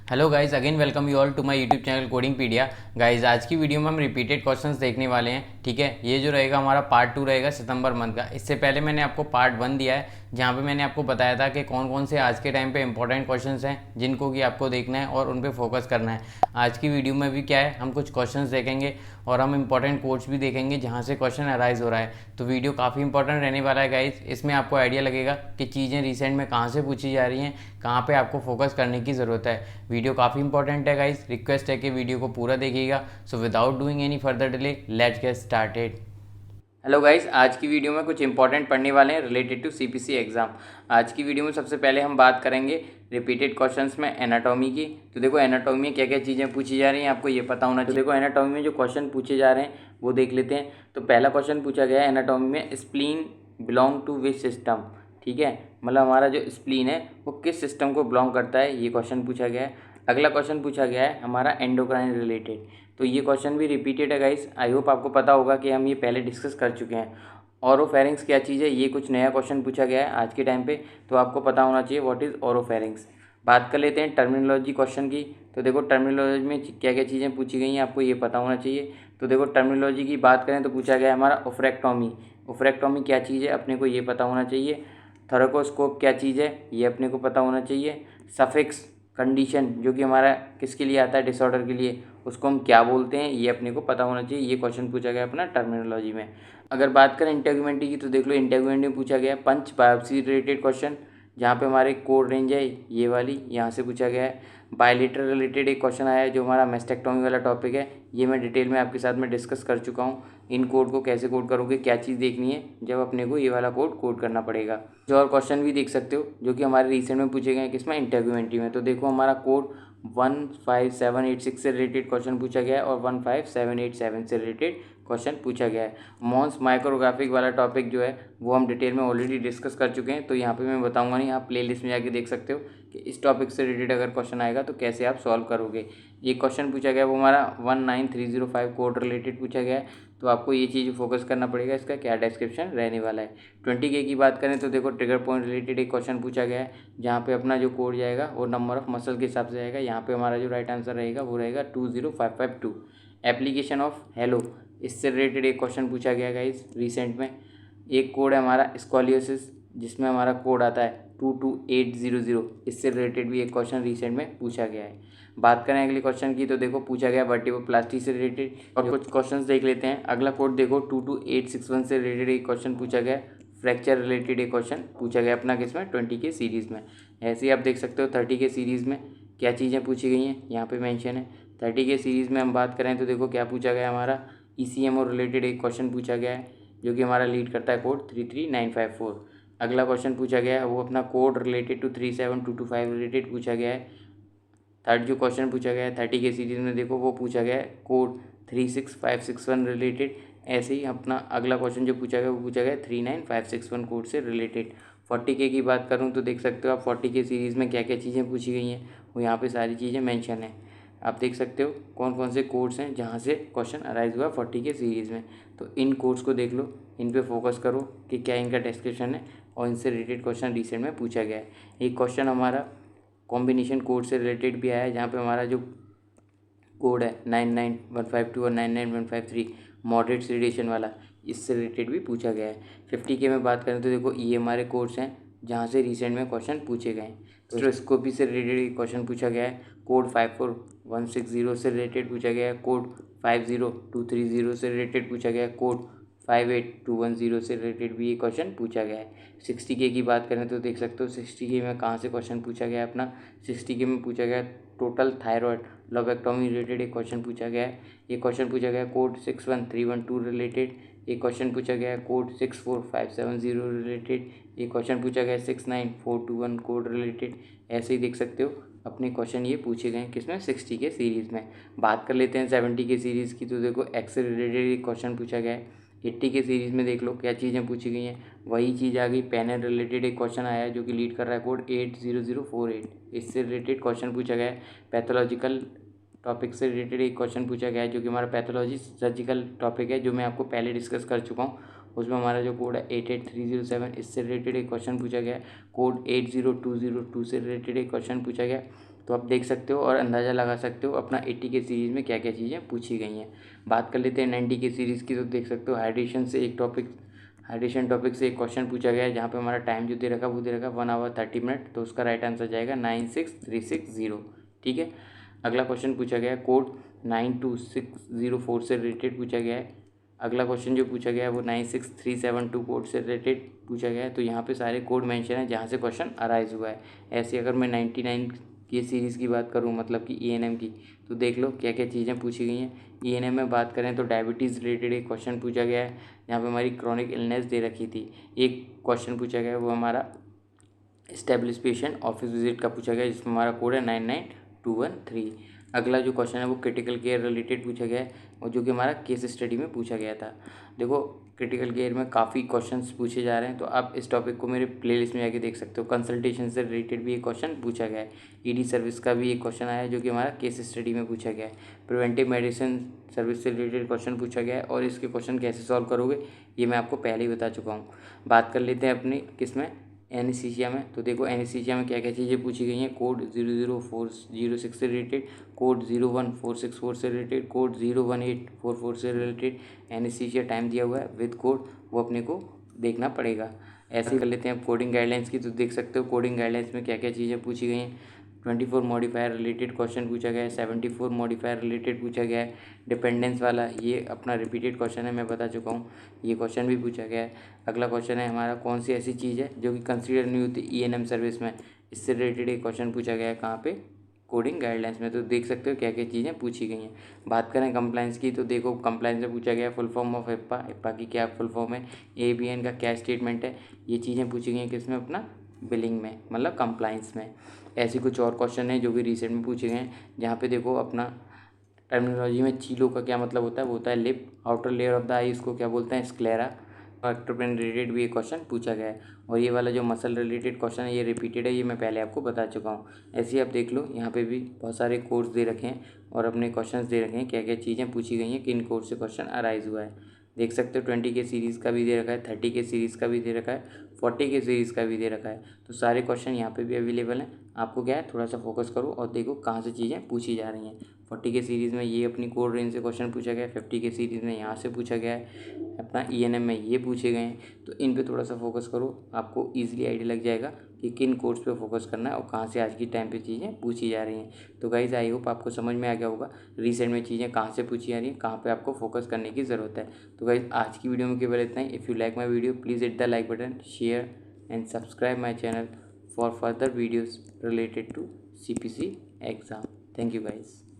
Hello guys, again welcome you all to my YouTube channel Codingpedia. Guys आज की video में हम repeated questions देखने वाले हैं। ठीक है, ये जो रहेगा हमारा पार्ट 2 रहेगा सितंबर मंथ का। इससे पहले मैंने आपको पार्ट 1 दिया है, जहाँ पे मैंने आपको बताया था कि कौन कौन से आज के टाइम पे इंपॉर्टेंट क्वेश्चंस हैं जिनको कि आपको देखना है और उन पे फोकस करना है। आज की वीडियो में भी क्या है, हम कुछ क्वेश्चंस देखेंगे और हम इंपॉर्टेंट कोड्स भी देखेंगे जहाँ से क्वेश्चन अराइज हो रहा है। तो वीडियो काफ़ी इंपॉर्टेंट रहने वाला है गाइज। इसमें आपको आइडिया लगेगा कि चीज़ें रिसेंट में कहाँ से पूछी जा रही हैं, कहाँ पे आपको फोकस करने की ज़रूरत है। वीडियो काफ़ी इंपॉर्टेंट है गाइज, रिक्वेस्ट है कि वीडियो को पूरा देखिएगा। So without doing any further delay, let's get started. Hello guys, आज की वीडियो में कुछ इंपॉर्टेंट पढ़ने वाले हैं रिलेटेड टू सीपीसी एग्जाम। आज की वीडियो में सबसे पहले हम बात करेंगे रिपीटेड क्वेश्चंस में एनाटॉमी की। तो देखो एनाटॉमी में क्या क्या चीज़ें पूछी जा रही हैं आपको ये पता होना चाहिए। तो देखो एनाटॉमी में जो क्वेश्चन पूछे जा रहे हैं वो देख लेते हैं। तो पहला क्वेश्चन पूछा गया है एनाटॉमी में, spleen belong to which system. ठीक है, मतलब हमारा जो स्प्लीन है वो किस सिस्टम को बिलोंग करता है, ये क्वेश्चन पूछा गया है। अगला क्वेश्चन पूछा गया है हमारा एंडोक्राइन रिलेटेड। तो ये क्वेश्चन भी रिपीटेड है गाइस। आई होप आपको पता होगा कि हम ये पहले डिस्कस कर चुके हैं। ओरोफेरिंक्स क्या चीज़ है, ये कुछ नया क्वेश्चन पूछा गया है आज के टाइम पे, तो आपको पता होना चाहिए व्हाट इज़ ओरोफेरिंक्स। बात कर लेते हैं टर्मिनोलॉजी क्वेश्चन की। तो देखो टर्मिनोलॉजी में क्या क्या चीज़ें पूछी गई हैं आपको ये पता होना चाहिए। तो देखो टर्मिनोलॉजी की बात करें तो पूछा गया है हमारा ओफ्रेक्टोमी। ओफ्रेक्टोमी क्या चीज़ है अपने को ये पता होना चाहिए। थोरैकोस्कोप क्या चीज़ है ये अपने को पता होना चाहिए। सफिक्स कंडीशन जो कि हमारा किसके लिए आता है, डिसऑर्डर के लिए, उसको हम क्या बोलते हैं ये अपने को पता होना चाहिए। ये क्वेश्चन पूछा गया अपना टर्मिनोलॉजी में। अगर बात करें इंटेग्युमेंटी की तो देख लो इंटेग्युमेंटी में पूछा गया पंच बायोप्सी रिलेटेड क्वेश्चन, जहाँ पे हमारे कोड रेंज है ये वाली, यहाँ से पूछा गया है। बायलेटरल रिलेटेड एक क्वेश्चन आया है जो हमारा मेस्टेक्टोमी वाला टॉपिक है, ये मैं डिटेल में आपके साथ में डिस्कस कर चुका हूँ। इन कोड को कैसे कोड करोगे, क्या चीज़ देखनी है जब अपने को ये वाला कोड कोड करना पड़ेगा। जो और क्वेश्चन भी देख सकते हो जो कि हमारे रिसेंट में पूछे गए हैं किसमें, इंटेग्युमेंटी में। तो देखो हमारा कोड 15786 से रिलेटेड क्वेश्चन पूछा गया है और 15787 से रिलेटेड क्वेश्चन पूछा गया है। मॉन्स माइक्रोग्राफिक वाला टॉपिक जो है वो हम डिटेल में ऑलरेडी डिस्कस कर चुके हैं, तो यहाँ पे मैं बताऊंगा नहीं, आप प्लेलिस्ट में जाके देख सकते हो कि इस टॉपिक से रिलेटेड अगर क्वेश्चन आएगा तो कैसे आप सॉल्व करोगे। ये क्वेश्चन पूछा गया वो हमारा 19305 कोड रिलेटेड पूछा गया है, तो आपको ये चीज़ फोकस करना पड़ेगा इसका क्या डिस्क्रिप्शन रहने वाला है। 20K की बात करें तो देखो ट्रिगर पॉइंट रिलेटेड एक क्वेश्चन पूछा गया है, जहाँ पे अपना जो कोड जाएगा वो नंबर ऑफ मसल के हिसाब से जाएगा। यहाँ पे हमारा जो राइट आंसर रहेगा वो रहेगा 20552। एप्लीकेशन ऑफ हेलो, इससे रिलेटेड एक क्वेश्चन पूछा गया गाइस रिसेंट में। एक कोड है हमारा स्कॉलियोसिस, जिसमें हमारा कोड आता है 22800, इससे रिलेटेड भी एक क्वेश्चन रिसेंट में पूछा गया है। बात करें अगले क्वेश्चन की तो देखो पूछा गया वर्टिब्रोप्लास्टी से रिलेटेड, और कुछ क्वेश्चंस देख लेते हैं। अगला कोड देखो 22861 से रिलेटेड एक क्वेश्चन पूछा गया। फ्रैक्चर रिलेटेड एक क्वेश्चन पूछा गया अपना किसमें, 20K सीरीज़ में। ऐसे ही आप देख सकते हो 30K सीरीज़ में क्या चीज़ें पूछी गई हैं यहाँ पे मेंशन है। 30K सीरीज़ में हम बात करें तो देखो क्या पूछा गया हमारा, ECM और रिलेटेड एक क्वेश्चन पूछा गया है जो कि हमारा लीड करता है कोड 33954। अगला क्वेश्चन पूछा गया है वो अपना कोड रिलेटेड टू 37225 रिलेटेड पूछा गया है। थर्ड जो क्वेश्चन पूछा गया है 30K सीरीज़ में देखो वो पूछा गया है कोड 36561 रिलेटेड। ऐसे ही अपना अगला क्वेश्चन जो पूछा गया वो पूछा गया 39561 कोड से रिलेटेड। 40K की बात करूँ तो देख सकते हो आप 40K सीरीज़ में क्या क्या चीज़ें पूछी गई हैं वो यहाँ पे सारी चीज़ें मेंशन है। आप देख सकते हो कौन कौन से कोड्स हैं जहाँ से क्वेश्चन अराइज हुआ 40K सीरीज़ में। तो इन कोड्स को देख लो, इन पे फोकस करो कि क्या इनका डिस्क्रिप्शन है और इनसे रिलेटेड क्वेश्चन रिसेंट में पूछा गया है। एक क्वेश्चन हमारा कॉम्बिनेशन कोड से रिलेटेड भी आया है, जहाँ पे हमारा जो कोड है 99152 और 99153 मॉडरेट सेडेशन वाला, इससे रिलेटेड भी पूछा गया है। 50K में बात करें तो देखो ये हमारे कोड्स हैं जहाँ से रिसेंट में क्वेश्चन पूछे गए हैं। स्ट्रोस्कोपी से रिलेटेड क्वेश्चन पूछा गया है, कोड 54160 से रिलेटेड पूछा गया है, कोड 50230 से रिलेटेड पूछा गया है, कोड 58210 से रिलेटेड भी ये क्वेश्चन पूछा गया है। 60K की बात करें तो देख सकते हो 60K में कहाँ से क्वेश्चन पूछा गया है अपना, 60K में पूछा गया टोटल थायराइड लोबेक्टोमी रिलेटेड एक क्वेश्चन पूछा गया है। ये क्वेश्चन पूछा गया कोड 61312 रिलेटेड। एक क्वेश्चन पूछा गया कोड 64570 रिलेटेड। एक क्वेश्चन पूछा गया 69421 कोड रिलेटेड। ऐसे ही देख सकते हो अपने क्वेश्चन ये पूछे गए हैं किसमें, 60K सीरीज़ में। बात कर लेते हैं 70K सीरीज़ की तो देखो एक्स रिलेटेड एक क्वेश्चन पूछा गया है। 80K सीरीज़ में देख लो क्या चीज़ें पूछी गई हैं, वही चीज़ आ गई। पेन रिलेटेड एक क्वेश्चन आया है जो कि लीड कर रहा है कोड 80048, इससे रिलेटेड क्वेश्चन पूछा गया है। पैथोलॉजिकल टॉपिक से रिलेटेड एक क्वेश्चन पूछा गया है जो कि हमारा पैथोलॉजी सर्जिकल टॉपिक है, जो मैं आपको पहले डिस्कस कर चुका हूँ। उसमें हमारा जो कोड है 88307, इससे रिलेटेड एक क्वेश्चन पूछा गया है। कोड 80202 से रिलेटेड एक क्वेश्चन पूछा गया। तो आप देख सकते हो और अंदाज़ा लगा सकते हो अपना 80 के सीरीज़ में क्या क्या चीज़ें पूछी गई हैं। बात कर लेते हैं 90 के सीरीज़ की, तो देख सकते हो हाइड्रेशन टॉपिक से एक क्वेश्चन पूछा गया है, जहाँ पे हमारा टाइम जो दे रखा वो दे रखा 1 hour 30 minute, तो उसका राइट आंसर जाएगा 96360। ठीक है। अगला क्वेश्चन पूछा गया है कोड 92604 से रिलेटेड पूछा गया है। अगला क्वेश्चन जो पूछा गया है वो 96372 कोड से रिलेटेड पूछा गया है। तो यहाँ पे सारे कोड मेंशन है जहाँ से क्वेश्चन अराइज हुआ है। ऐसे अगर मैं 99 की सीरीज़ की बात करूँ, मतलब कि ENM की, तो देख लो क्या क्या चीज़ें पूछी गई हैं। ENM में बात करें तो डायबिटीज़ रिलेटेड एक क्वेश्चन पूछा गया है, जहाँ पे हमारी क्रॉनिक इलनेस दे रखी थी। एक क्वेश्चन पूछा गया है वो हमारा एस्टेब्लिश पेशेंट ऑफिस विजिट का पूछा गया, जिसमें हमारा कोड है 99213। अगला जो क्वेश्चन है वो क्रिटिकल केयर रिलेटेड पूछा गया है, और जो कि हमारा केस स्टडी में पूछा गया था। देखो क्रिटिकल केयर में काफ़ी क्वेश्चंस पूछे जा रहे हैं, तो आप इस टॉपिक को मेरे प्लेलिस्ट में जाके देख सकते हो। कंसल्टेशन से रिलेटेड भी एक क्वेश्चन पूछा गया है। ED सर्विस का भी एक क्वेश्चन आया है, जो कि हमारा केस स्टडी में पूछा गया है। प्रिवेंटिव मेडिसिन सर्विस से रिलेटेड क्वेश्चन पूछा गया है, और इसके क्वेश्चन कैसे सॉल्व करोगे ये मैं आपको पहले ही बता चुका हूँ। बात कर लेते हैं अपनी किसमें, एनेस्थीसिया में। तो देखो एनेस्थीसिया में क्या क्या चीज़ें पूछी गई हैं। कोड 00406 से रिलेटेड, कोड 01464 से रिलेटेड, कोड 01844 से रिलेटेड एनेस्थीसिया टाइम दिया हुआ है विद कोड, वो अपने को देखना पड़ेगा। ऐसे ही कर लेते हैं कोडिंग गाइडलाइंस की। तो देख सकते हो कोडिंग गाइडलाइंस में क्या क्या चीज़ें पूछी गई हैं। 24 मॉडिफायर रिलेटेड क्वेश्चन पूछा गया है, 74 मॉडिफायर रिलेटेड पूछा गया है। डिपेंडेंस वाला ये अपना रिपीटेड क्वेश्चन है, मैं बता चुका हूँ, ये क्वेश्चन भी पूछा गया है। अगला क्वेश्चन है हमारा कौन सी ऐसी चीज़ है जो कि कंसीडर नहीं होती ENM सर्विस में, इससे रिलेटेड एक क्वेश्चन पूछा गया है कहाँ पे, कोडिंग गाइडलाइंस में। तो देख सकते हो क्या क्या चीज़ें पूछी गई हैं। बात करें कंप्लाइंस की, तो देखो कंप्लाइंस में पूछा गया है फुल फॉर्म ऑफ IPPA की क्या फुल फॉर्म है, ABN का क्या स्टेटमेंट है, ये चीज़ें पूछी गई हैं किसमें, अपना बिलिंग में, मतलब कंप्लाइंस में। ऐसी कुछ और क्वेश्चन है जो भी रिसेंट में पूछे गए हैं, जहाँ पे देखो अपना टर्मिनोलॉजी में चीलो का क्या मतलब होता है, वो होता है lip. Outer layer of the eye इसको क्या बोलते हैं, स्क्लेरा। एक्टोपिन रिलेटेड भी एक क्वेश्चन पूछा गया है, और ये वाला जो मसल रिलेटेड क्वेश्चन है ये रिपीटेड है, ये मैं पहले आपको बता चुका हूँ। ऐसे ही आप देख लो यहाँ पे भी बहुत सारे कोर्स दे रखे हैं और अपने क्वेश्चंस दे रखे हैं, क्या क्या चीज़ें पूछी गई हैं, किन कोर्स से क्वेश्चन अराइज हुआ है। देख सकते हो 20 के सीरीज़ का भी दे रखा है, 30 के सीरीज़ का भी दे रखा है, 40 के सीरीज़ का भी दे रखा है। तो सारे क्वेश्चन यहाँ पे भी अवेलेबल हैं। आपको क्या है, थोड़ा सा फोकस करो और देखो कहाँ से चीज़ें पूछी जा रही हैं। 40 के सीरीज़ में ये अपनी कोड रेंज से क्वेश्चन पूछा गया है, 50 के सीरीज़ में यहाँ से पूछा गया है, अपना ENM में ये पूछे गए हैं। तो इन पे थोड़ा सा फोकस करो, आपको ईजिली आइडिया लग जाएगा कि किन कोर्स पे फोकस करना है और कहाँ से आज की टाइम पे चीज़ें पूछी जा रही हैं। तो गाइज़ आई होप आपको समझ में आ गया होगा रिसेंट में चीज़ें कहाँ से पूछी जा रही हैं, कहाँ पे आपको फोकस करने की ज़रूरत है। तो गाइज़ आज की वीडियो में केवल इतना ही। If you like my video please hit the like button, share and subscribe my channel for further videos related to CPC exam. Thank you guys.